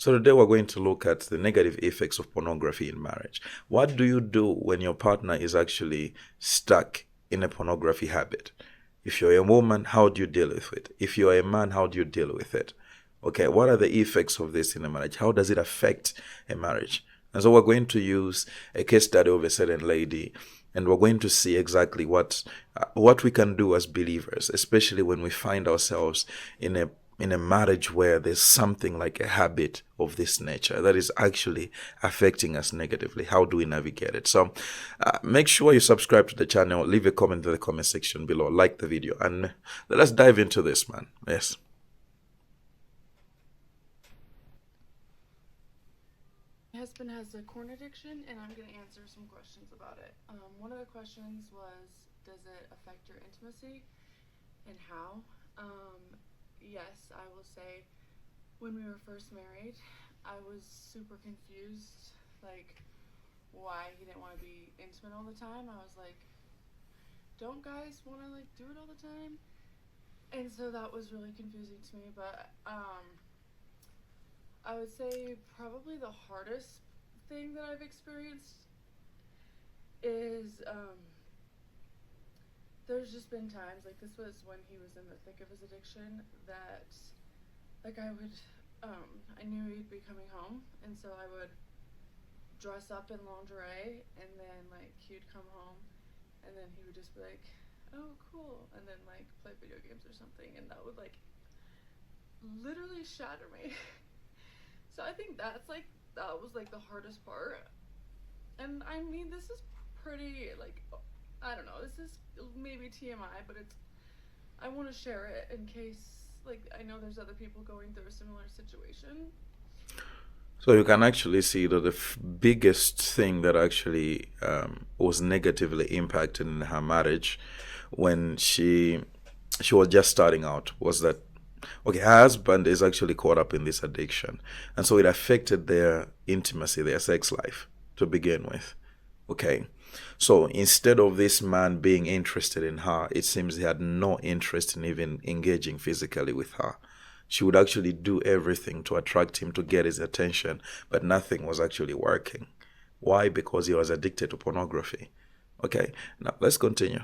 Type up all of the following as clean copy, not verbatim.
So today we're going to look at the negative effects of pornography in marriage. What do you do when your partner is actually stuck in a pornography habit? If you're a woman, how do you deal with it? If you're a man, how do you deal with it? Okay, what are the effects of this in a marriage? How does it affect a marriage? And so we're going to use a case study of a certain lady, and we're going to see exactly what we can do as believers, especially when we find ourselves in a marriage where there's something like a habit of this nature that is actually affecting us negatively. How do we navigate it? So make sure you subscribe to the channel, leave a comment in the comment section below, like the video, and let's dive into this, man. Yes. My husband has a corn addiction, and I'm going to answer some questions about it. One of the questions was, does it affect your intimacy, and how? Yes, I will say, when we were first married, I was super confused, like, why he didn't want to be intimate all the time. I was like, don't guys want to, like, do it all the time? And so that was really confusing to me, but, I would say probably the hardest thing that I've experienced is there's just been times, like this was when he was in the thick of his addiction, that like I knew he'd be coming home, and so I would dress up in lingerie, and then like he'd come home, and then he would just be like, oh cool, and then like play video games or something, and that would like literally shatter me. So I think that was like the hardest part. And I mean, this is pretty like, I don't know, this is maybe TMI, but it's, I want to share it in case like I know there's other people going through a similar situation. So you can actually see that the biggest thing that actually was negatively impacted in her marriage when she was just starting out was that, okay, her husband is actually caught up in this addiction, and so it affected their intimacy, their sex life to begin with. Okay, so instead of this man being interested in her, it seems he had no interest in even engaging physically with her. She would actually do everything to attract him, to get his attention, but nothing was actually working. Why? Because he was addicted to pornography. Okay, now let's continue.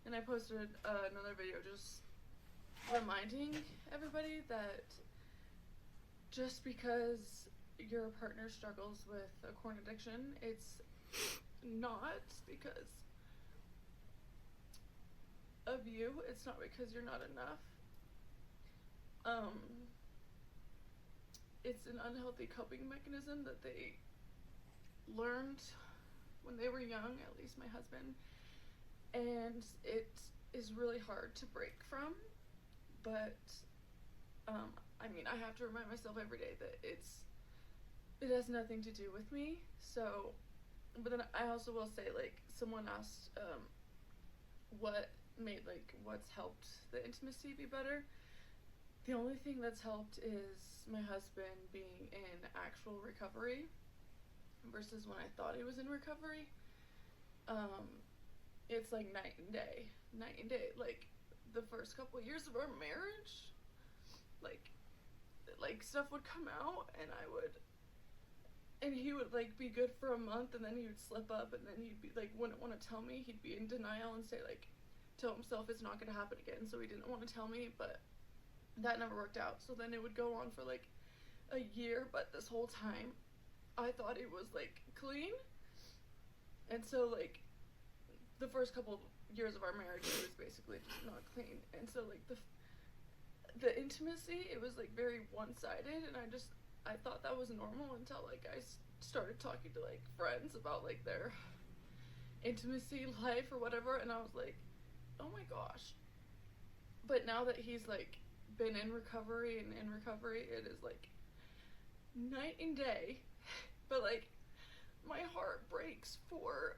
And I posted another video just reminding everybody that just because your partner struggles with a corn addiction, it's not because of you. It's not because you're not enough. Um, it's an unhealthy coping mechanism that they learned when they were young, at least my husband, and it is really hard to break from. But I mean, I have to remind myself every day that it has nothing to do with me. So, but then I also will say, like, someone asked what what's helped the intimacy be better. The only thing that's helped is my husband being in actual recovery versus when I thought he was in recovery. Um, it's like night and day. Like the first couple of years of our marriage, like stuff would come out, and he would like be good for a month, and then he would slip up, and then he'd be like wouldn't want to tell me. He'd be in denial and say like, tell himself it's not going to happen again. So he didn't want to tell me, but that never worked out. So then it would go on for like a year, but this whole time I thought it was like clean. And so like the first couple of years of our marriage it was basically just not clean. And so like the intimacy, it was like very one-sided, and I thought that was normal until like I started talking to like friends about like their intimacy life or whatever, and I was like, "Oh my gosh." But now that he's like been in recovery and in recovery, it is like night and day. But like my heart breaks for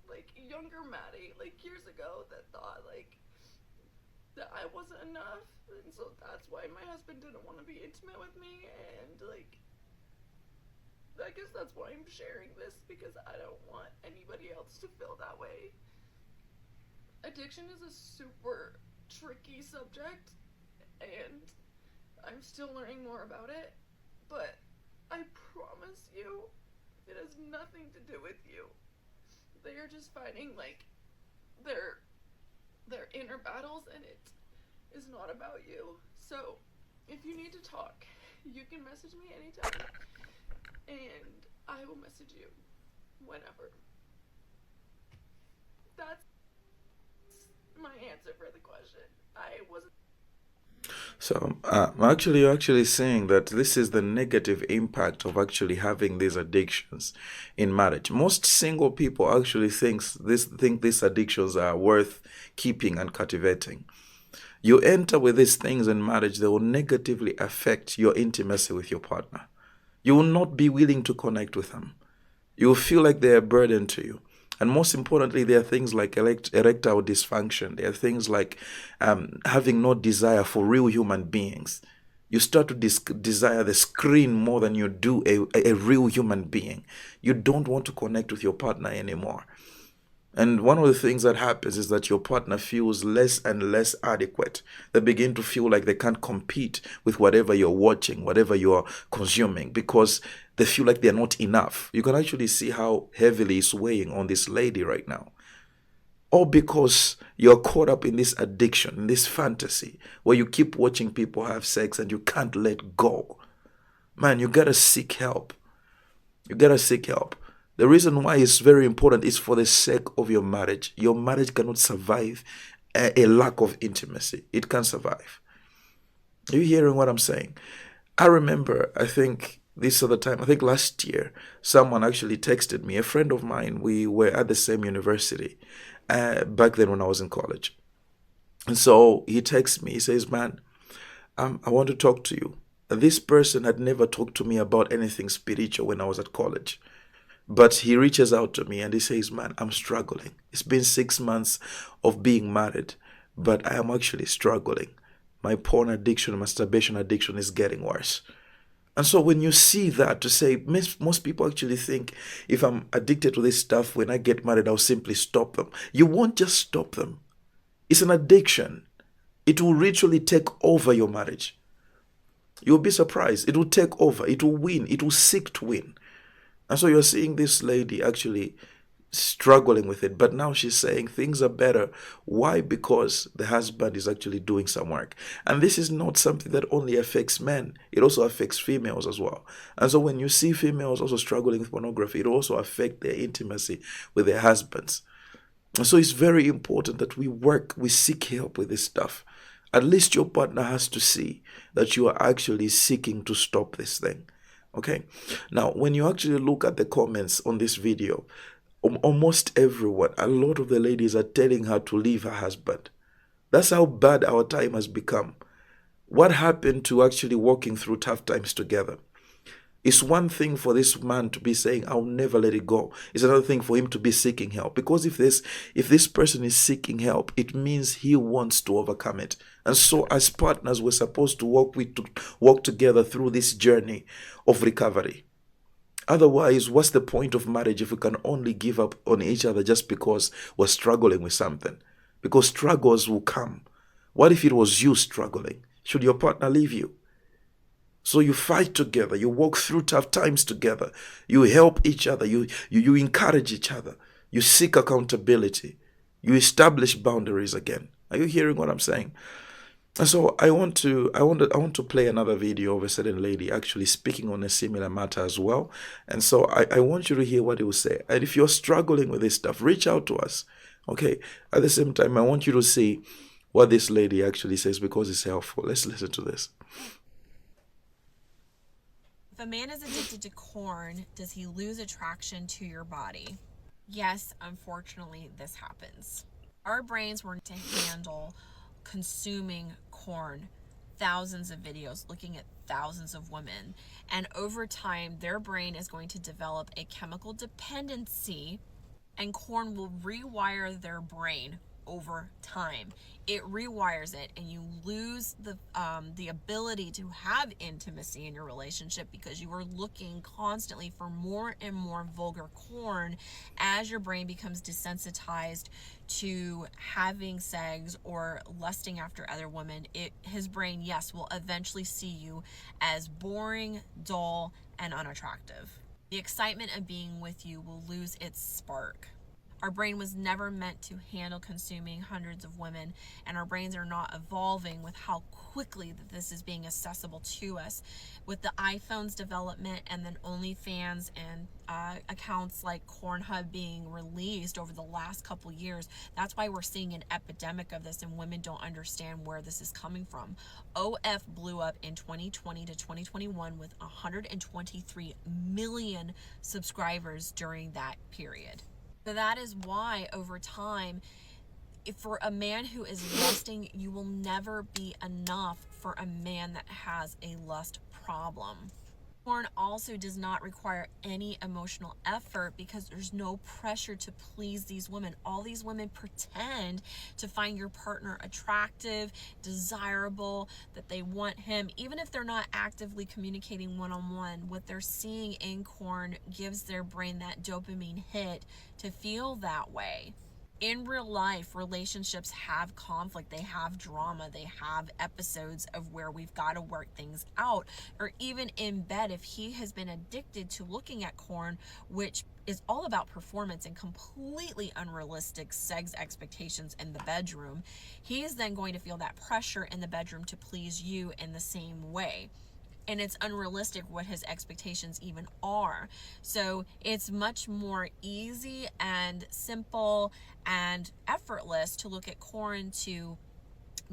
like younger Maddie, like years ago, that thought like that I wasn't enough, and so that's why my husband didn't want to be intimate with me, and like I guess that's why I'm sharing this, because I don't want anybody else to feel that way. Addiction is a super tricky subject, and I'm still learning more about it, but I promise you, it has nothing to do with you. They are just fighting like their their inner battles, and it is not about you. So, if you need to talk, you can message me anytime, and I will message you whenever. That's my answer for the question. I wasn't. So, actually, you're actually saying that this is the negative impact of actually having these addictions in marriage. Most single people actually think these addictions are worth keeping and cultivating. You enter with these things in marriage, they will negatively affect your intimacy with your partner. You will not be willing to connect with them. You will feel like they're a burden to you. And most importantly, there are things like erectile dysfunction. There are things like having no desire for real human beings. You start to desire the screen more than you do a real human being. You don't want to connect with your partner anymore. And one of the things that happens is that your partner feels less and less adequate. They begin to feel like they can't compete with whatever you're watching, whatever you're consuming, because they feel like they're not enough. You can actually see how heavily it's weighing on this lady right now. All because you're caught up in this addiction, in this fantasy, where you keep watching people have sex and you can't let go. Man, you gotta seek help. You gotta seek help. The reason why it's very important is for the sake of your marriage. Your marriage cannot survive a lack of intimacy. It can't survive. Are you hearing what I'm saying? I remember, I think this other time, I think last year, someone actually texted me, a friend of mine. We were at the same university back then when I was in college. And so he texts me, he says, man, I want to talk to you. This person had never talked to me about anything spiritual when I was at college. But he reaches out to me and he says, man, I'm struggling. It's been 6 months of being married, but I am actually struggling. My porn addiction, masturbation addiction is getting worse. And so when you see that, to say, most people actually think if I'm addicted to this stuff, when I get married, I'll simply stop them. You won't just stop them. It's an addiction. It will literally take over your marriage. You'll be surprised. It will take over. It will win. It will seek to win. And so you're seeing this lady actually struggling with it, but now she's saying things are better. Why? Because the husband is actually doing some work. And this is not something that only affects men, it also affects females as well. And so when you see females also struggling with pornography, it also affects their intimacy with their husbands. And so it's very important that we work, we seek help with this stuff. At least your partner has to see that you are actually seeking to stop this thing. Okay. Now, when you actually look at the comments on this video, almost everyone, a lot of the ladies are telling her to leave her husband. That's how bad our time has become. What happened to actually walking through tough times together? It's one thing for this man to be saying, I'll never let it go. It's another thing for him to be seeking help. Because if this person is seeking help, it means he wants to overcome it. And so as partners, we're supposed to walk together through this journey of recovery. Otherwise, what's the point of marriage if we can only give up on each other just because we're struggling with something? Because struggles will come. What if it was you struggling? Should your partner leave you? So you fight together, you walk through tough times together, you help each other, you encourage each other, you seek accountability, you establish boundaries again. Are you hearing what I'm saying? And so I want to play another video of a certain lady actually speaking on a similar matter as well. And so I want you to hear what he will say. And if you're struggling with this stuff, reach out to us. Okay. At the same time, I want you to see what this lady actually says because it's helpful. Let's listen to this. If a man is addicted to corn, does he lose attraction to your body? Yes, unfortunately, this happens. Our brains were to handle consuming corn, thousands of videos, looking at thousands of women. And over time, their brain is going to develop a chemical dependency, and corn will rewire their brain over time. It rewires it, and you lose the ability to have intimacy in your relationship because you are looking constantly for more and more vulgar corn as your brain becomes desensitized to having sex or lusting after other women. His brain, yes, will eventually see you as boring, dull, and unattractive. The excitement of being with you will lose its spark. Our brain was never meant to handle consuming hundreds of women, and our brains are not evolving with how quickly that this is being accessible to us. With the iPhone's development and then OnlyFans and accounts like Pornhub being released over the last couple years, that's why we're seeing an epidemic of this, and women don't understand where this is coming from. OF blew up in 2020 to 2021 with 123 million subscribers during that period. So that is why over time, if for a man who is lusting, you will never be enough for a man that has a lust problem. Porn also does not require any emotional effort because there's no pressure to please these women. All these women pretend to find your partner attractive, desirable, that they want him. Even if they're not actively communicating one-on-one, what they're seeing in porn gives their brain that dopamine hit to feel that way. In real life, relationships have conflict, they have drama, they have episodes of where we've got to work things out. Or even in bed, if he has been addicted to looking at porn, which is all about performance and completely unrealistic sex expectations in the bedroom, he is then going to feel that pressure in the bedroom to please you in the same way. And it's unrealistic what his expectations even are. So it's much more easy and simple and effortless to look at porn to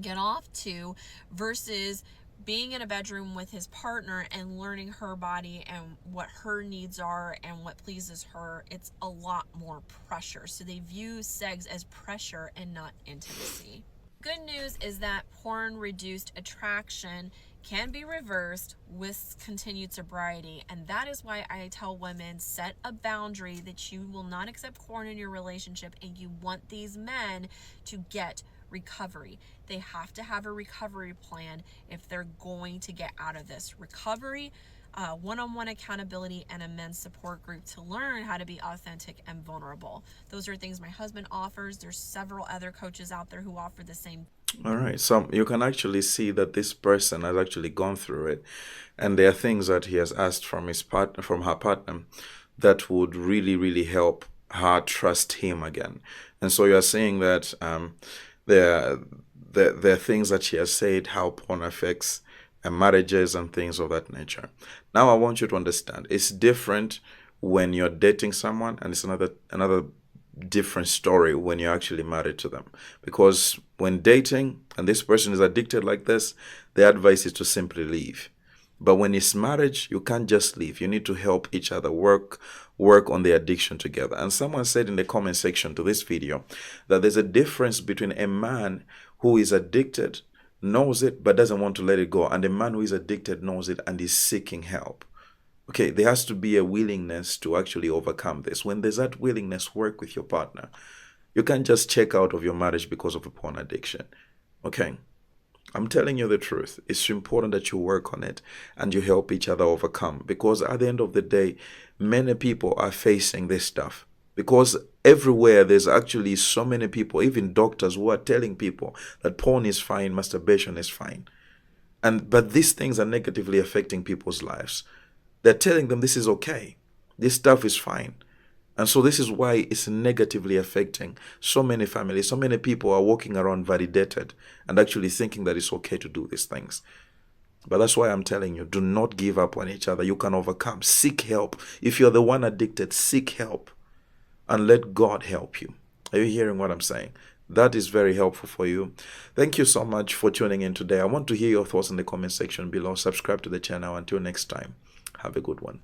get off to versus being in a bedroom with his partner and learning her body and what her needs are and what pleases her. It's a lot more pressure. So they view sex as pressure and not intimacy. Good news is that porn reduced attraction can be reversed with continued sobriety, and that is why I tell women, set a boundary that you will not accept porn in your relationship, and you want these men to get recovery. They have to have a recovery plan if they're going to get out of this. Recovery, one-on-one accountability, and a men's support group to learn how to be authentic and vulnerable. Those are things my husband offers. There's several other coaches out there who offer the same. All right. So you can actually see that this person has actually gone through it, and there are things that he has asked from her partner, that would really, really help her trust him again. And so you are saying that there are things that she has said how porn affects marriages and things of that nature. Now I want you to understand, it's different when you're dating someone, and it's another different story when you're actually married to them. Because when dating and this person is addicted like this, the advice is to simply leave. But when it's marriage, you can't just leave. You need to help each other work on the addiction together. And someone said in the comment section to this video that there's a difference between a man who is addicted, knows it, but doesn't want to let it go, and a man who is addicted, knows it, and is seeking help. Okay, there has to be a willingness to actually overcome this. When there's that willingness, work with your partner. You can't just check out of your marriage because of a porn addiction. Okay, I'm telling you the truth. It's important that you work on it and you help each other overcome, because at the end of the day, many people are facing this stuff. Because everywhere there's actually so many people, even doctors, who are telling people that porn is fine, masturbation is fine. But these things are negatively affecting people's lives. They're telling them this is okay. This stuff is fine. And so this is why it's negatively affecting so many families. So many people are walking around validated and actually thinking that it's okay to do these things. But that's why I'm telling you, do not give up on each other. You can overcome. Seek help. If you're the one addicted, seek help and let God help you. Are you hearing what I'm saying? That is very helpful for you. Thank you so much for tuning in today. I want to hear your thoughts in the comment section below. Subscribe to the channel. Until next time, have a good one.